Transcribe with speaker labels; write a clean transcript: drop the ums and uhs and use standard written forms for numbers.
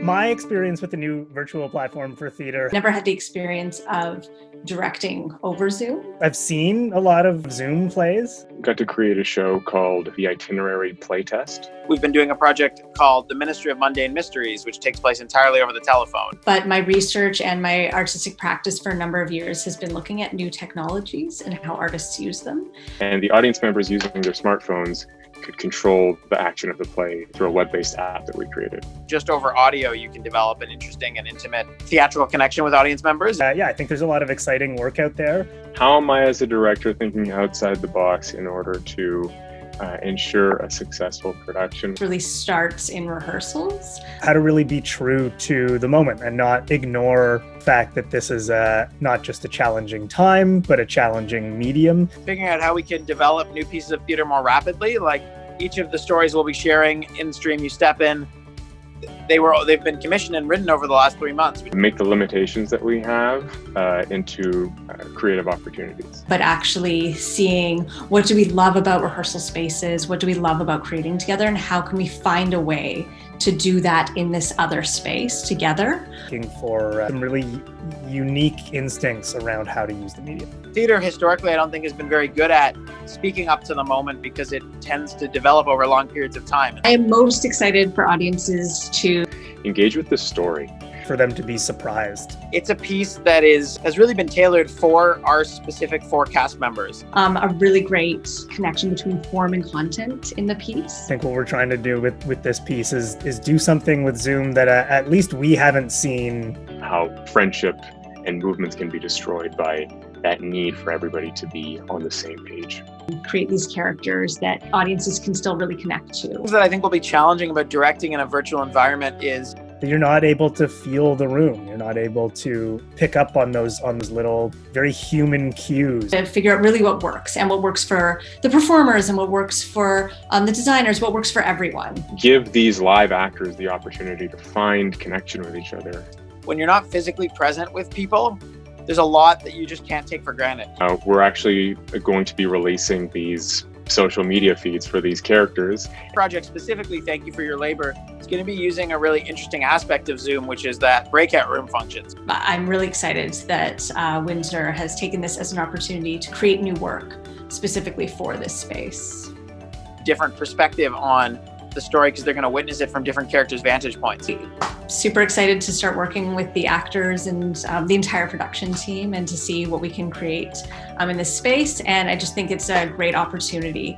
Speaker 1: My experience with the new virtual platform for theater.
Speaker 2: Never had the experience of directing over Zoom.
Speaker 1: I've seen a lot of Zoom plays.
Speaker 3: Got to create a show called The Itinerary Playtest.
Speaker 4: We've been doing a project called The Ministry of Mundane Mysteries, which takes place entirely over the telephone.
Speaker 2: But my research and my artistic practice for a number of years has been looking at new technologies and how artists use them.
Speaker 3: And the audience members using their smartphones could control the action of the play through a web-based app that we created.
Speaker 4: Just over audio, you can develop an interesting and intimate theatrical connection with audience members.
Speaker 1: I think there's a lot of exciting work out there.
Speaker 3: How am I as a director thinking outside the box in order to ensure a successful production?
Speaker 2: It really starts in rehearsals.
Speaker 1: How to really be true to the moment and not ignore the fact that this is not just a challenging time, but a challenging medium.
Speaker 4: Figuring out how we can develop new pieces of theater more rapidly, like each of the stories we'll be sharing in Stream You Step In. They've been commissioned and written over the last 3 months.
Speaker 3: Make the limitations that we have into creative opportunities.
Speaker 2: But actually seeing what do we love about rehearsal spaces, what do we love about creating together, and how can we find a way to do that in this other space together.
Speaker 1: Looking for some really unique instincts around how to use the medium.
Speaker 4: Theater historically, I don't think has been very good at speaking up to the moment because it tends to develop over long periods of time.
Speaker 2: I am most excited for audiences to
Speaker 3: engage with the story.
Speaker 1: For them to be surprised.
Speaker 4: It's a piece that has really been tailored for our specific 4 cast members.
Speaker 2: A really great connection between form and content in the piece.
Speaker 1: I think what we're trying to do with this piece is do something with Zoom that at least we haven't seen.
Speaker 3: How friendship and movements can be destroyed by that need for everybody to be on the same page.
Speaker 2: Create these characters that audiences can still really connect to.
Speaker 4: Things that I think will be challenging about directing in a virtual environment is
Speaker 1: you're not able to feel the room. You're not able to pick up on those little very human cues.
Speaker 2: To figure out really what works and what works for the performers and what works for the designers, what works for everyone.
Speaker 3: Give these live actors the opportunity to find connection with each other.
Speaker 4: When you're not physically present with people, there's a lot that you just can't take for granted.
Speaker 3: We're actually going to be releasing these social media feeds for these characters.
Speaker 4: Project specifically, thank you for your labor. It's going to be using a really interesting aspect of Zoom, which is that breakout room functions.
Speaker 2: I'm really excited that Windsor has taken this as an opportunity to create new work specifically for this space.
Speaker 4: Different perspective on the story because they're going to witness it from different characters' vantage points.
Speaker 2: Super excited to start working with the actors and the entire production team and to see what we can create in this space. And I just think it's a great opportunity